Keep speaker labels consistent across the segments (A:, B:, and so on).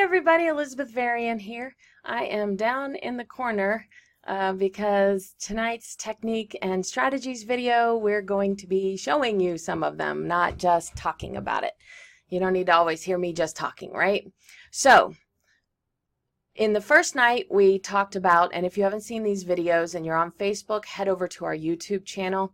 A: everybody, Elizabeth Varian here. I am down in the corner because tonight's technique and strategies video, we're going to be showing you some of them, not just talking about it. You don't need to always hear me just talking, right? So, in the first night we talked about, and if you haven't seen these videos and you're on Facebook, head over to our YouTube channel.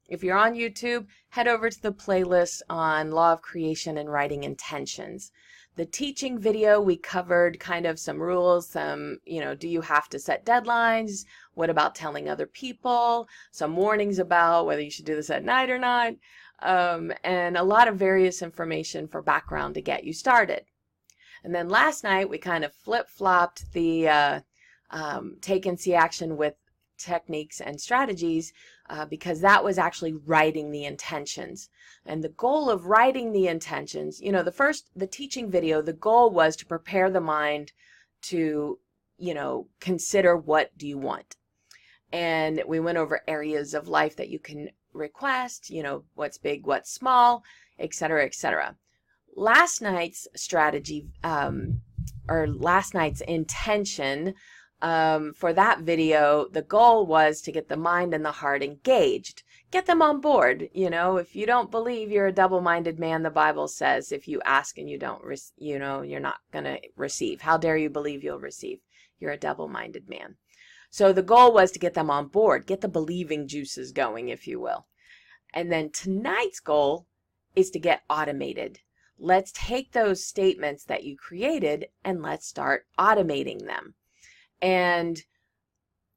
A: If you're on YouTube, head over to the playlist on Law of Creation and Writing Intentions. The teaching video, we covered kind of some rules, do you have to set deadlines? What about telling other people? Some warnings about whether you should do this at night or not, and a lot of various information for background to get you started. And then last night, we kind of flip-flopped the take and see action with techniques and strategies because that was actually writing the intentions. And the goal of writing the intentions, the teaching video, the goal was to prepare the mind to, consider what do you want. And we went over areas of life that you can request, what's big, what's small, etc., etc. Last night's strategy, or last night's intention, for that video, the goal was to get the mind and the heart engaged. Get them on board. If you don't believe you're a double-minded man, the Bible says if you ask and you don't, you're not going to receive. How dare you believe you'll receive? You're a double-minded man. So the goal was to get them on board, get the believing juices going, if you will. And then tonight's goal is to get automated. Let's take those statements that you created and let's start automating them. And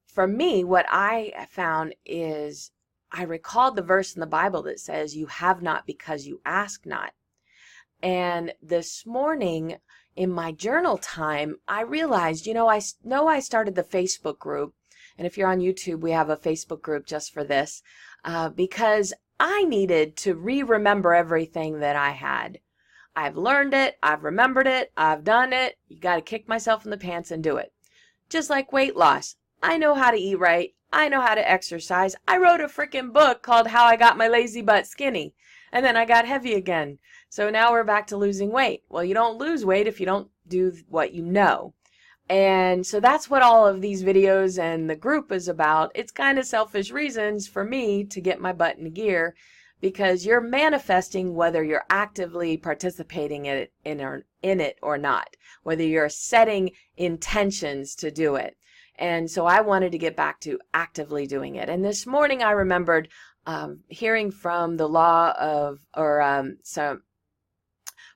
A: for me, what I found is I recalled the verse in the Bible that says, you have not because you ask not. And this morning in my journal time, I realized, I started the Facebook group. And if you're on YouTube, we have a Facebook group just for this, because I needed to remember everything that I had. I've learned it. I've remembered it. I've done it. You got to kick myself in the pants and do it. Just like weight loss. I know how to eat right. I know how to exercise. I wrote a freaking book called How I Got My Lazy Butt Skinny. And then I got heavy again. So now we're back to losing weight. Well, you don't lose weight if you don't do what you know. And so that's what all of these videos and the group is about. It's kind of selfish reasons for me to get my butt in gear, because you're manifesting whether you're actively participating in it or not, whether you're setting intentions to do it. And so I wanted to get back to actively doing it. And this morning I remembered hearing from the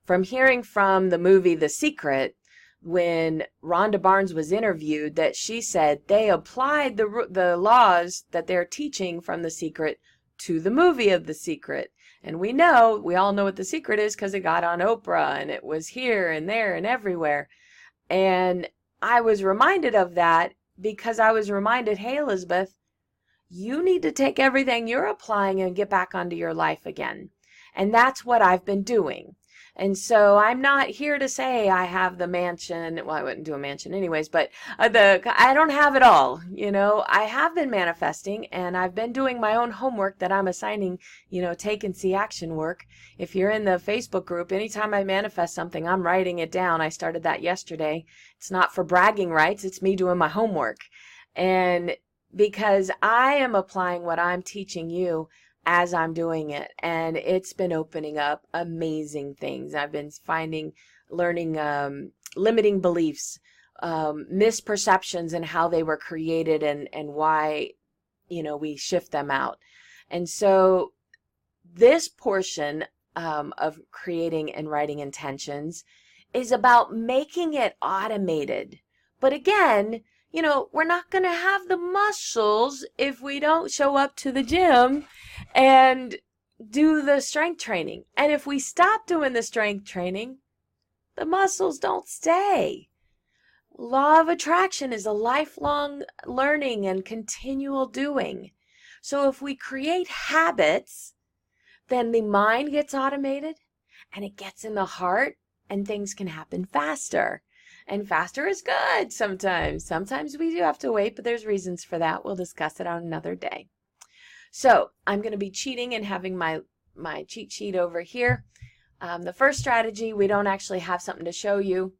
A: from hearing from the movie The Secret, when Rhonda Barnes was interviewed, that she said they applied the laws that they're teaching from The Secret to the movie of The Secret. And we all know what The Secret is because it got on Oprah and it was here and there and everywhere. And I was reminded of that because I was reminded, hey, Elizabeth, you need to take everything you're applying and get back onto your life again. And that's what I've been doing. And so I'm not here to say I have the mansion. Well, I wouldn't do a mansion anyways, but I don't have it all. I have been manifesting and I've been doing my own homework that I'm assigning, take and see action work. If you're in the Facebook group, anytime I manifest something, I'm writing it down. I started that yesterday. It's not for bragging rights. It's me doing my homework. And because I am applying what I'm teaching you as I'm doing it, and it's been opening up amazing things. I've been learning limiting beliefs, misperceptions and how they were created and why, we shift them out. And so this portion of creating and writing intentions is about making it automated. But again, we're not going to have the muscles if we don't show up to the gym and do the strength training. And if we stop doing the strength training, the muscles don't stay. Law of attraction is a lifelong learning and continual doing. So if we create habits, then the mind gets automated and it gets in the heart and things can happen faster. And faster is good sometimes. Sometimes we do have to wait, but there's reasons for that. We'll discuss it on another day. So I'm going to be cheating and having my cheat sheet over here. The first strategy, we don't actually have something to show you.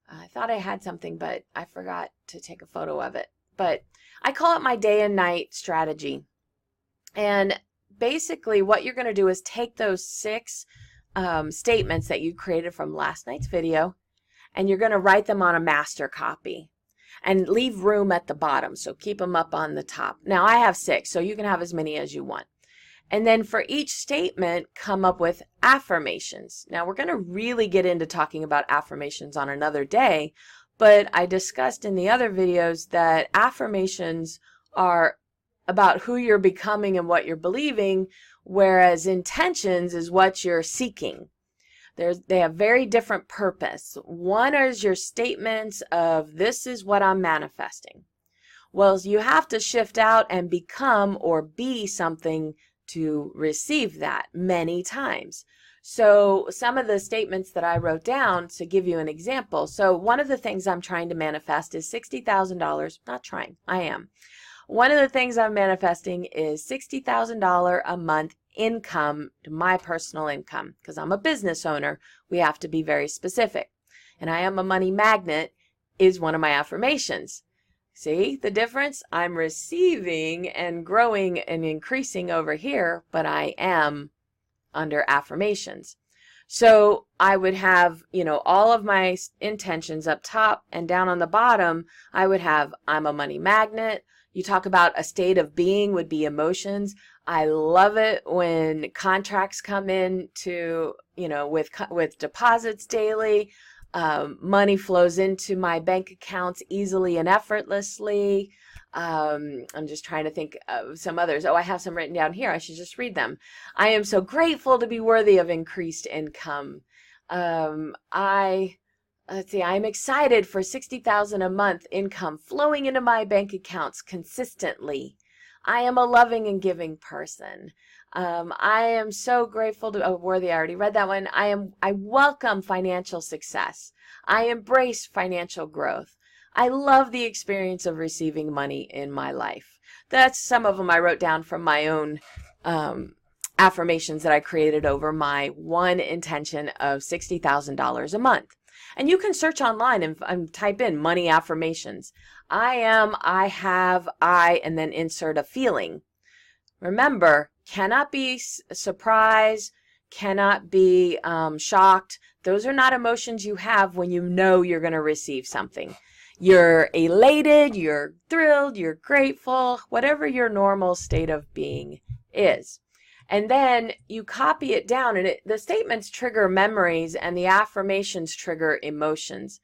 A: I thought I had something, but I forgot to take a photo of it. But I call it my day and night strategy. And basically what you're going to do is take those 6 statements that you created from last night's video, and you're going to write them on a master copy and leave room at the bottom. So keep them up on the top. Now I have 6, so you can have as many as you want. And then for each statement, come up with affirmations. Now we're going to really get into talking about affirmations on another day, but I discussed in the other videos that affirmations are about who you're becoming and what you're believing, whereas intentions is what you're seeking. They have very different purpose. One is your statements of this is what I'm manifesting. Well, you have to shift out and become or be something to receive that many times. So some of the statements that I wrote down to give you an example. So one of the things I'm trying to manifest is $60,000. Not trying, I am. One of the things I'm manifesting is $60,000 a month income, my personal income, because I'm a business owner. We have to be very specific. And I am a money magnet is one of my affirmations. See the difference? I'm receiving and growing and increasing over here, but I am under affirmations. So I would have, all of my intentions up top, and down on the bottom, I would have I'm a money magnet. You talk about a state of being would be emotions. I love it when contracts come in to, with deposits daily. Money flows into my bank accounts easily and effortlessly. I'm just trying to think of some others. Oh, I have some written down here. I should just read them. I am so grateful to be worthy of increased income. Let's see, I'm excited for $60,000 a month income flowing into my bank accounts consistently. I am a loving and giving person. I am so grateful to, worthy, I already read that one. I welcome financial success. I embrace financial growth. I love the experience of receiving money in my life. That's some of them I wrote down from my own affirmations that I created over my one intention of $60,000 a month. And you can search online and type in money affirmations. I am, I have, and then insert a feeling. Remember, cannot be surprised, cannot be shocked. Those are not emotions you have when you know you're going to receive something. You're elated, you're thrilled, you're grateful, whatever your normal state of being is. And then you copy it down, and the statements trigger memories and the affirmations trigger emotions.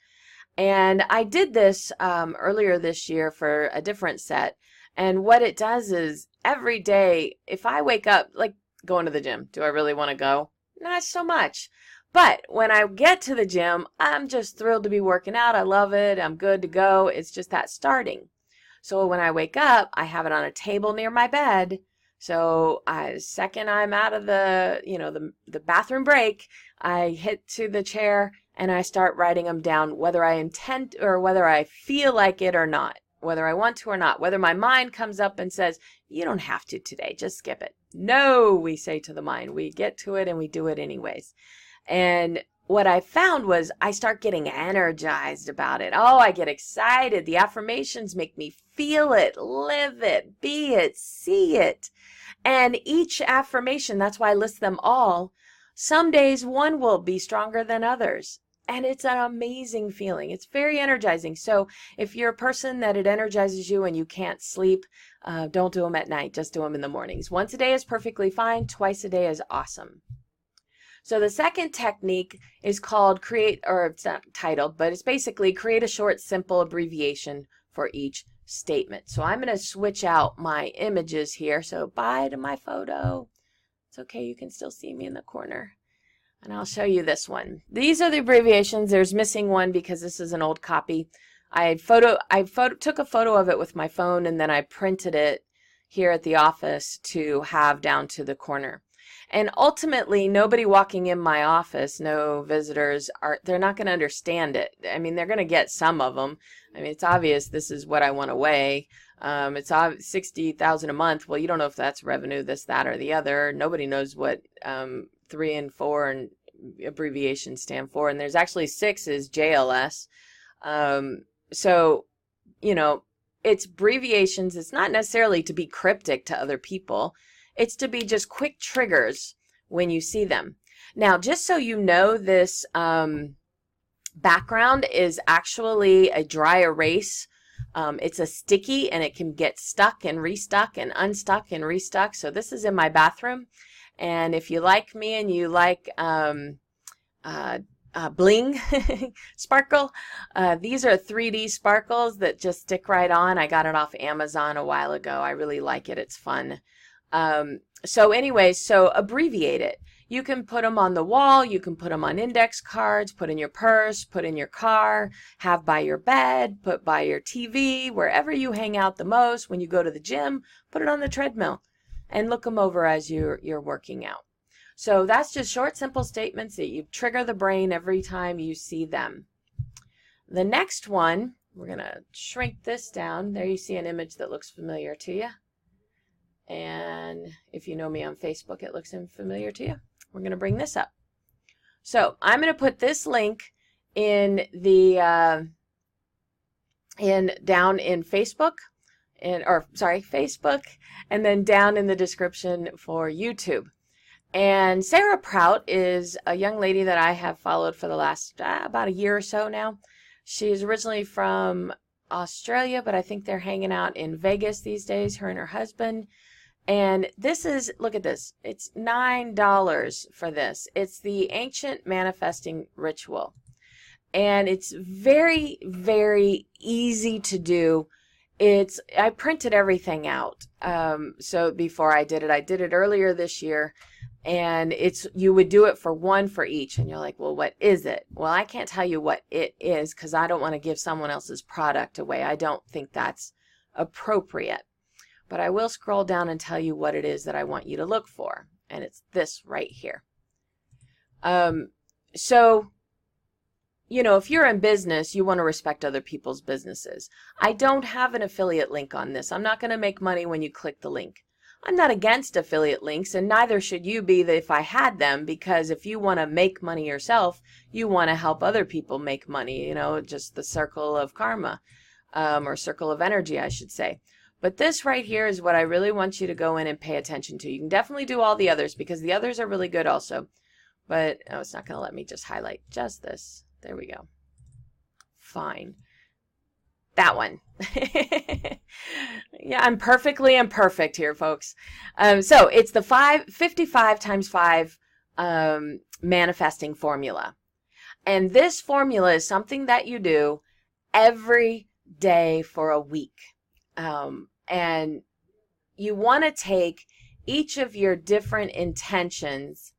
A: And I did this earlier this year for a different set. And what it does is every day, if I wake up, like going to the gym, do I really want to go? Not so much. But when I get to the gym, I'm just thrilled to be working out. I love it. I'm good to go. It's just that starting. So when I wake up, I have it on a table near my bed. So second I'm out of the bathroom break, I hit to the chair and I start writing them down, whether I intend or whether I feel like it or not, whether I want to or not, whether my mind comes up and says, you don't have to today, just skip it. No, we say to the mind, we get to it and we do it anyways. And what I found was I start getting energized about it. Oh, I get excited. The affirmations make me feel it, live it, be it, see it. And each affirmation, that's why I list them all, some days one will be stronger than others. And it's an amazing feeling. It's very energizing. So if you're a person that it energizes you and you can't sleep, don't do them at night. Just do them in the mornings. Once a day is perfectly fine. Twice a day is awesome. So the second technique is called it's not titled, but it's basically create a short, simple abbreviation for each statement. So I'm going to switch out my images here. So bye to my photo. It's okay. You can still see me in the corner. And I'll show you this one. These are the abbreviations. There's missing one because this is an old copy. I took a photo of it with my phone and then I printed it here at the office to have down to the corner. And ultimately, nobody walking in my office, no visitors, they're not going to understand it. I mean, they're going to get some of them. I mean, it's obvious this is what I want to weigh. It's $60,000 a month. Well, you don't know if that's revenue, this, that, or the other. Nobody knows what 3 and 4 and abbreviations stand for, and there's actually 6 is JLS. So, you know, it's abbreviations. It's not necessarily to be cryptic to other people. It's to be just quick triggers when you see them. Now, just so you know, this background is actually a dry erase. It's a sticky, and it can get stuck and restuck and unstuck and restuck. So this is in my bathroom. And if you like me and you like bling sparkle, these are 3D sparkles that just stick right on. I got it off Amazon a while ago. I really like it. It's fun. So anyway, so abbreviate it. You can put them on the wall, you can put them on index cards, put in your purse, put in your car, have by your bed, put by your TV, wherever you hang out the most. When you go to the gym, put it on the treadmill and look them over as you're working out. So that's just short, simple statements that you trigger the brain every time you see them. The next one, we're going to shrink this down. There you see an image that looks familiar to you. And if you know me on Facebook, it looks familiar to you. We're going to bring this up. So I'm going to put this link in the down in Facebook, Facebook, and then down in the description for YouTube. And Sarah Prout is a young lady that I have followed for the last about a year or so now. She's originally from Australia, but I think they're hanging out in Vegas these days, her and her husband. And this is, look at this, it's $9 for this. It's the Ancient Manifesting Ritual. And it's very, very easy to do. I printed everything out. So before I did it earlier this year. And you would do it for one for each. And you're like, well, what is it? Well, I can't tell you what it is because I don't want to give someone else's product away. I don't think that's appropriate. But I will scroll down and tell you what it is that I want you to look for. And it's this right here. So, you know, if you're in business, you want to respect other people's businesses. I don't have an affiliate link on this. I'm not going to make money when you click the link. I'm not against affiliate links, and neither should you be if I had them, because if you want to make money yourself, you want to help other people make money, you know, just the circle of karma, or circle of energy, I should say. But this right here is what I really want you to go in and pay attention to. You can definitely do all the others because the others are really good also. But it's not going to let me just highlight just this. There we go. Fine. That one. Yeah, I'm perfectly imperfect here, folks. So it's the 55 times 5 manifesting formula. And this formula is something that you do every day for a week. And you want to take each of your different intentions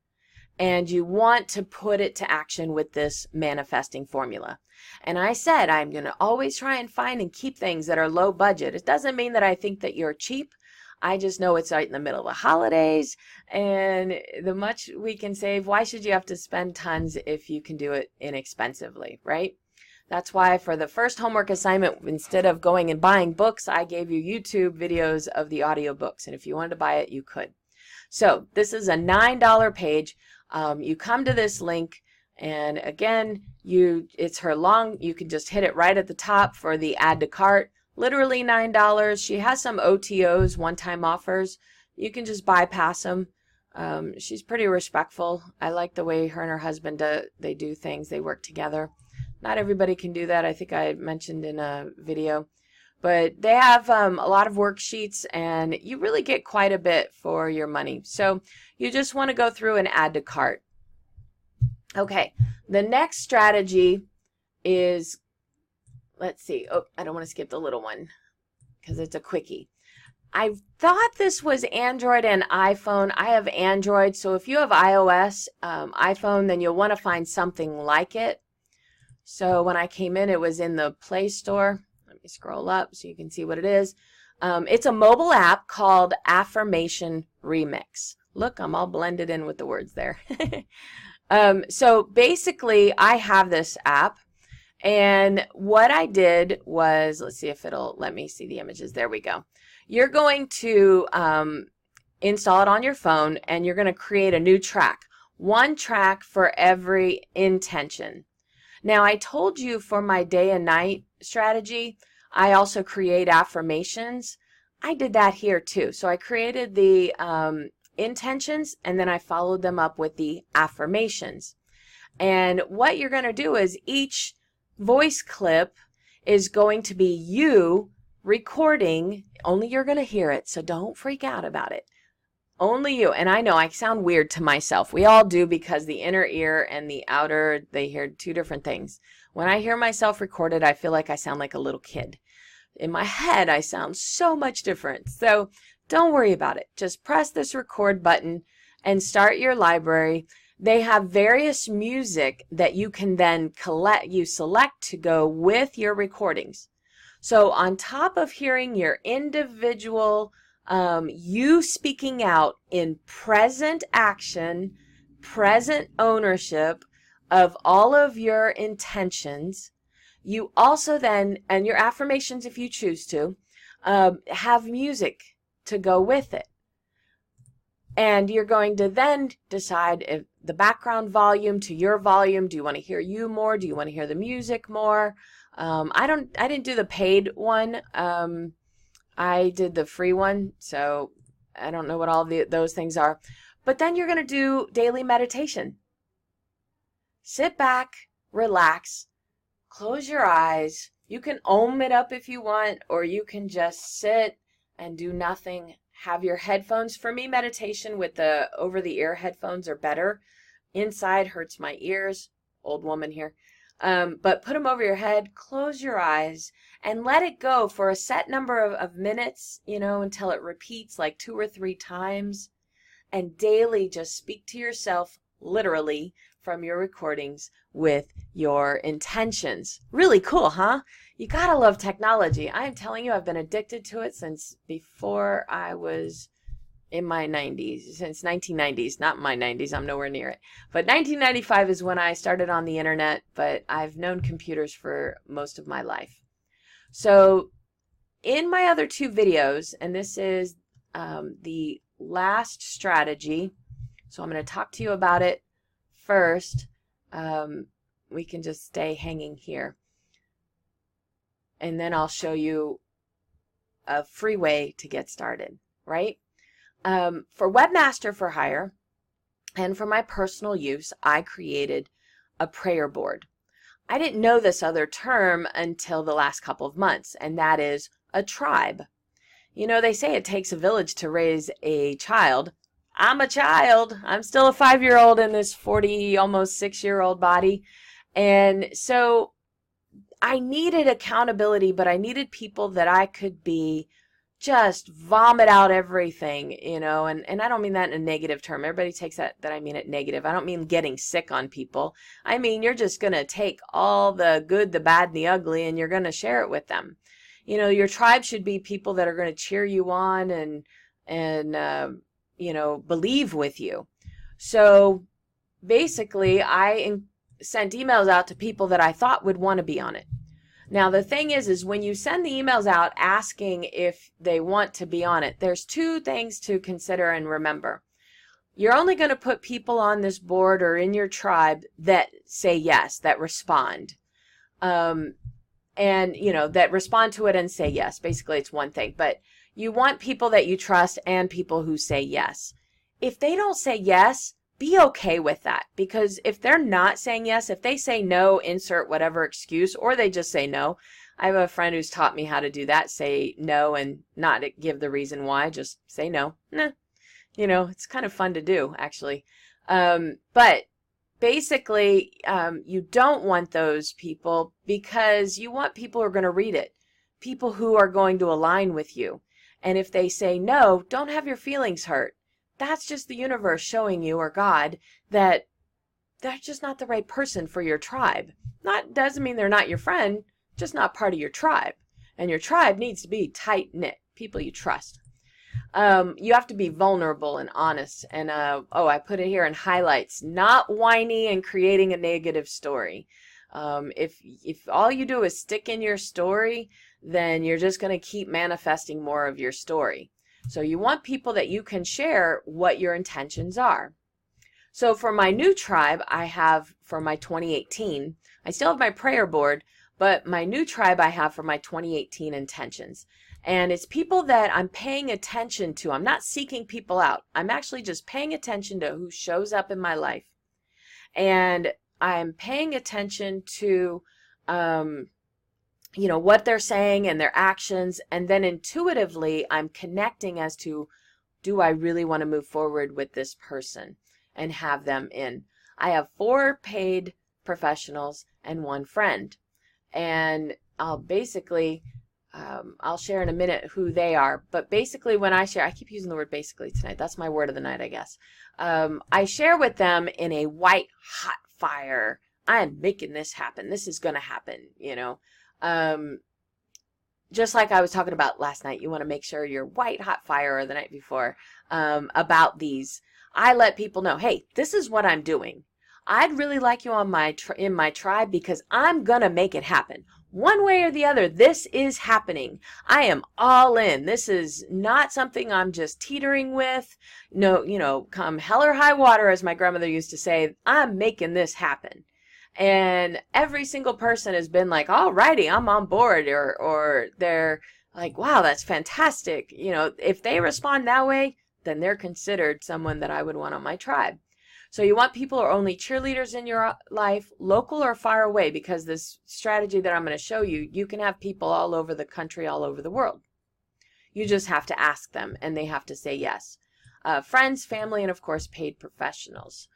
A: and you want to put it to action with this manifesting formula. And I said I'm going to always try and find and keep things that are low budget. It doesn't mean that I think that you're cheap. I just know it's right in the middle of the holidays, and the much we can save, why should you have to spend tons if you can do it inexpensively, right? That's why for the first homework assignment, instead of going and buying books, I gave you YouTube videos of the audiobooks. And if you wanted to buy it, you could. So this is a $9 page. You come to this link, and again, it's her long. You can just hit it right at the top for the add to cart. Literally $9. She has some OTOs, one-time offers. You can just bypass them. She's pretty respectful. I like the way her and her husband they do things. They work together. Not everybody can do that. I think I mentioned in a video. But they have a lot of worksheets, and you really get quite a bit for your money. So you just want to go through and add to cart. Okay, the next strategy is, let's see. Oh, I don't want to skip the little one because it's a quickie. I thought this was Android and iPhone. I have Android, so if you have iOS, iPhone, then you'll want to find something like it. So when I came in, it was in the Play Store. Let me scroll up so you can see what it is. It's a mobile app called Affirmation Remix. Look, I'm all blended in with the words there. So basically, I have this app. And what I did was, let's see if it'll let me see the images. There we go. You're going to install it on your phone, and you're going to create a new track. one track for every intention. Now, I told you for my day and night strategy, I also create affirmations. I did that here too. So I created the intentions and then I followed them up with the affirmations. And what you're going to do is each voice clip is going to be you recording. Only you're going to hear it, so don't freak out about it. Only you. And I know I sound weird to myself. We all do, because the inner ear and the outer, they hear two different things. When I hear myself recorded, I feel like I sound like a little kid. In my head, I sound so much different. So don't worry about it. Just press this record button and start your library. They have various music that you can then select to go with your recordings. So on top of hearing your individual you speaking out in present action, present ownership of all of your intentions, you also then, and your affirmations if you choose to, have music to go with it. And you're going to then decide if the background volume to your volume. Do you want to hear you more? Do you want to hear the music more? I didn't do the paid one. I did the free one, so I don't know what all those things are. But then you're going to do daily meditation. Sit back, relax, close your eyes. You can ohm it up if you want, or you can just sit and do nothing. Have your headphones. For me, meditation with the over-the-ear headphones are better. Inside hurts my ears. Old woman here. But put them over your head, close your eyes, and let it go for a set number of minutes, until it repeats like 2 or 3 times. And daily just speak to yourself, literally, from your recordings with your intentions. Really cool, huh? You gotta love technology. I am telling you, I've been addicted to it since before I was in my 90s, since 1990s, not my 90s, I'm nowhere near it. But 1995 is when I started on the internet, but I've known computers for most of my life. So in my other 2 videos, and this is the last strategy, so I'm going to talk to you about it first. We can just stay hanging here. And then I'll show you a free way to get started, right? For Webmaster for Hire and for my personal use, I created a prayer board. I didn't know this other term until the last couple of months, and that is a tribe. They say it takes a village to raise a child. I'm a child. I'm still a 5-year-old in this 40, almost 6-year-old body. And so I needed accountability, but I needed people that I could be just vomit out everything, and I don't mean that in a negative term. Everybody takes that I mean it negative. I don't mean getting sick on people. I mean, you're just going to take all the good, the bad, and the ugly, and you're going to share it with them. Your tribe should be people that are going to cheer you on and believe with you. So basically, I sent emails out to people that I thought would want to be on it. Now, the thing is when you send the emails out asking if they want to be on it, there's 2 things to consider and remember. You're only going to put people on this board or in your tribe that say yes, that respond. And, that respond to it and say yes. Basically, it's one thing. But you want people that you trust and people who say yes. If they don't say yes, be okay with that, because if they're not saying yes, if they say no, insert whatever excuse, or they just say no. I have a friend who's taught me how to do that, say no and not give the reason why, just say no. Nah. It's kind of fun to do, actually. But basically, you don't want those people, because you want people who are going to read it, people who are going to align with you. And if they say no, don't have your feelings hurt. That's just the universe showing you, or God, that they're just not the right person for your tribe. Doesn't mean they're not your friend, just not part of your tribe. And your tribe needs to be tight-knit, people you trust. You have to be vulnerable and honest. And, I put it here in highlights, not whiny and creating a negative story. If all you do is stick in your story, then you're just going to keep manifesting more of your story. So you want people that you can share what your intentions are. So for my new tribe, I have for my 2018, I still have my prayer board, but my new tribe I have for my 2018 intentions. And it's people that I'm paying attention to. I'm not seeking people out. I'm actually just paying attention to who shows up in my life. And I'm paying attention to, what they're saying and their actions. And then intuitively, I'm connecting as to, do I really want to move forward with this person and have them in? I have 4 paid professionals and 1 friend. And I'll share in a minute who they are. But basically when I share, I keep using the word basically tonight. That's my word of the night, I guess. I share with them in a white hot fire. I am making this happen. This is going to happen, just like I was talking about last night. You want to make sure you're white hot fire, or the night before, about these. I let people know, hey, this is what I'm doing. I'd really like you on in my tribe because I'm going to make it happen. One way or the other, this is happening. I am all in. This is not something I'm just teetering with. No, come hell or high water, as my grandmother used to say, I'm making this happen. And every single person has been like, all righty, I'm on board, or they're like, wow, that's fantastic. If they respond that way, then they're considered someone that I would want on my tribe. So you want people who are only cheerleaders in your life, local or far away, because this strategy that I'm going to show you, you can have people all over the country, all over the world. You just have to ask them, and they have to say yes. Friends, family, and of course, paid professionals.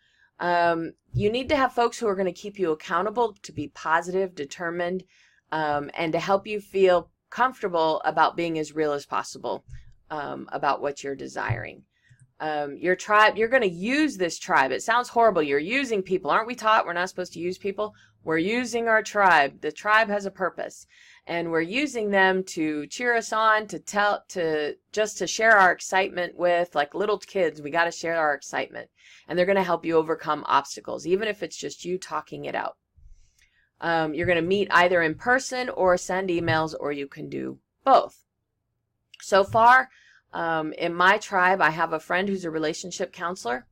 A: You need to have folks who are going to keep you accountable, to be positive, determined, and to help you feel comfortable about being as real as possible about what you're desiring. Your tribe, you're going to use this tribe. It sounds horrible. You're using people. Aren't we taught we're not supposed to use people? We're using our tribe. The tribe has a purpose, and we're using them to cheer us on, to share our excitement with, like little kids. We got to share our excitement, and they're going to help you overcome obstacles, even if it's just you talking it out. You're going to meet either in person or send emails, or you can do both. So far, in my tribe, I have a friend who's a relationship counselor.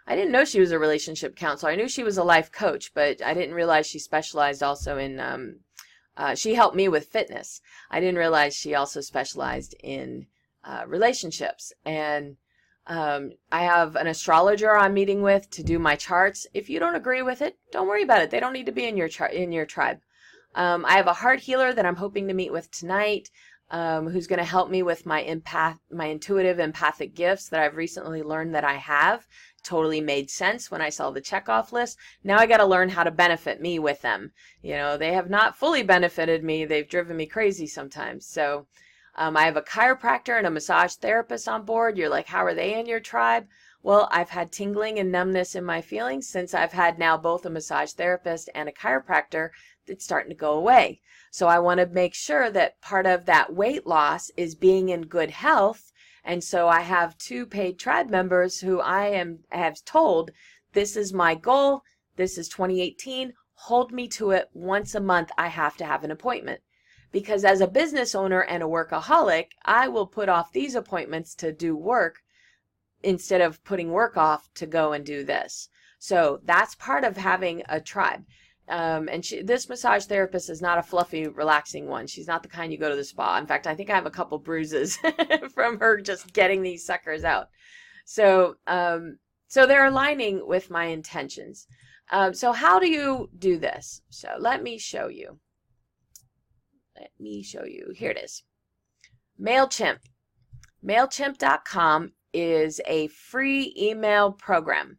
A: I didn't know she was a relationship counselor. I knew she was a life coach, but I didn't realize she specialized also in, she helped me with fitness. I didn't realize she also specialized in relationships. And I have an astrologer I'm meeting with to do my charts. If you don't agree with it, don't worry about it. They don't need to be in your tribe. I have a heart healer that I'm hoping to meet with tonight, who's going to help me with my intuitive empathic gifts that I've recently learned that I have. Totally made sense when I saw the checkoff list. Now I got to learn how to benefit me with them. They have not fully benefited me. They've driven me crazy sometimes. So I have a chiropractor and a massage therapist on board. You're like, how are they in your tribe? Well, I've had tingling and numbness in my feelings since I've had now both a massage therapist and a chiropractor. It's starting to go away. So I want to make sure that part of that weight loss is being in good health. And so I have 2 paid tribe members who have told, this is my goal. This is 2018. Hold me to it. Once a month, I have to have an appointment. Because as a business owner and a workaholic, I will put off these appointments to do work instead of putting work off to go and do this. So that's part of having a tribe. And this massage therapist is not a fluffy, relaxing one. She's not the kind you go to the spa. In fact, I think I have a couple bruises from her just getting these suckers out. So they're aligning with my intentions. So how do you do this? So let me show you. Here it is. MailChimp. MailChimp.com is a free email program.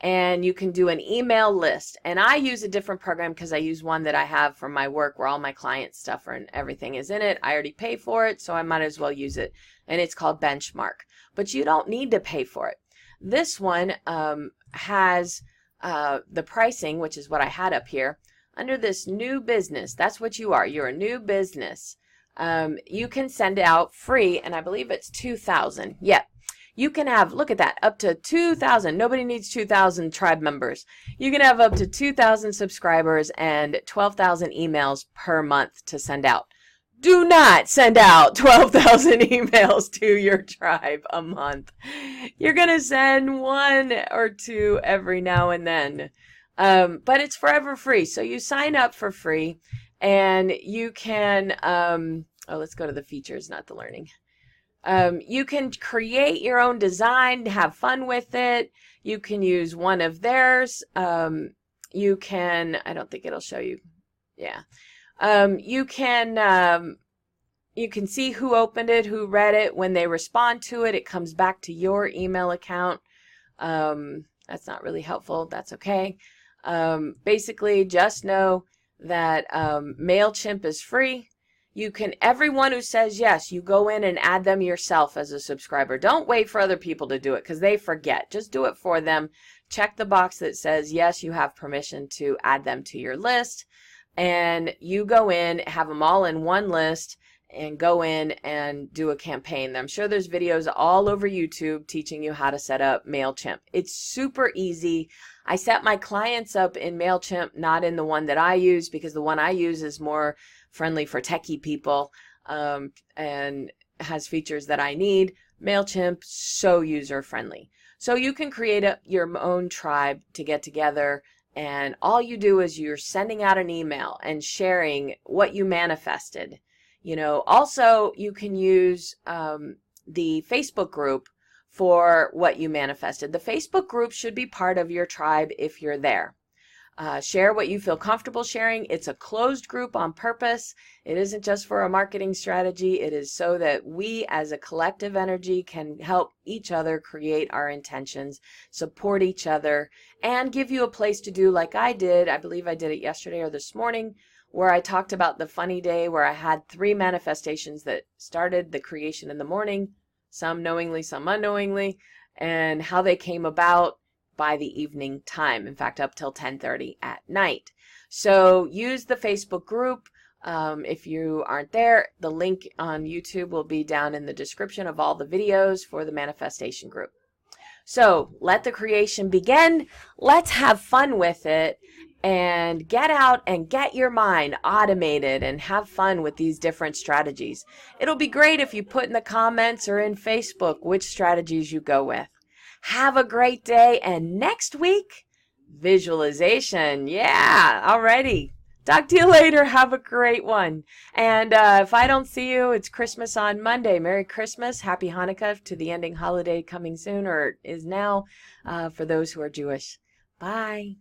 A: And you can do an email list. And I use a different program because I use one that I have for my work where all my client stuff and everything is in it. I already pay for it, so I might as well use it. And it's called Benchmark. But you don't need to pay for it. This one has the pricing, which is what I had up here. Under this new business, that's what you are. You're a new business. You can send out free, and I believe it's 2,000. Yep. You can have, look at that, up to 2,000. Nobody needs 2,000 tribe members. You can have up to 2,000 subscribers and 12,000 emails per month to send out. Do not send out 12,000 emails to your tribe a month. You're going to send 1 or 2 every now and then. But it's forever free. So you sign up for free and you can, let's go to the features, not the learning. You can create your own design, have fun with it. You can use one of theirs. You can, I don't think it'll show you. Yeah. You can see who opened it, who read it. When they respond to it, it comes back to your email account. That's not really helpful. That's okay. Basically, just know that MailChimp is free. You can, everyone who says yes, you go in and add them yourself as a subscriber. Don't wait for other people to do it because they forget. Just do it for them. Check the box that says yes, you have permission to add them to your list. And you go in, have them all in one list, and go in and do a campaign. I'm sure there's videos all over YouTube teaching you how to set up MailChimp. It's super easy. I set my clients up in MailChimp, not in the one that I use, because the one I use is more friendly for techie people and has features that I need. MailChimp, so user friendly. So you can create your own tribe to get together, and all you do is you're sending out an email and sharing what you manifested. You know, also you can use the Facebook group for what you manifested. The Facebook group should be part of your tribe if you're there. Share what you feel comfortable sharing. It's a closed group on purpose. It isn't just for a marketing strategy. It is so that we as a collective energy can help each other create our intentions, support each other, and give you a place to do like I did. I believe I did it yesterday or this morning, where I talked about the funny day where I had 3 manifestations that started the creation in the morning, some knowingly, some unknowingly, and how they came about by the evening time. In fact, up till 10:30 at night. So use the Facebook group. If you aren't there, the link on YouTube will be down in the description of all the videos for the manifestation group. So let the creation begin. Let's have fun with it and get out and get your mind automated and have fun with these different strategies. It'll be great if you put in the comments or in Facebook which strategies you go with. Have a great day, and next week, visualization. Yeah, alrighty. Talk to you later. Have a great one. And if I don't see you, it's Christmas on Monday. Merry Christmas. Happy Hanukkah to the ending holiday coming soon, or is now, for those who are Jewish. Bye.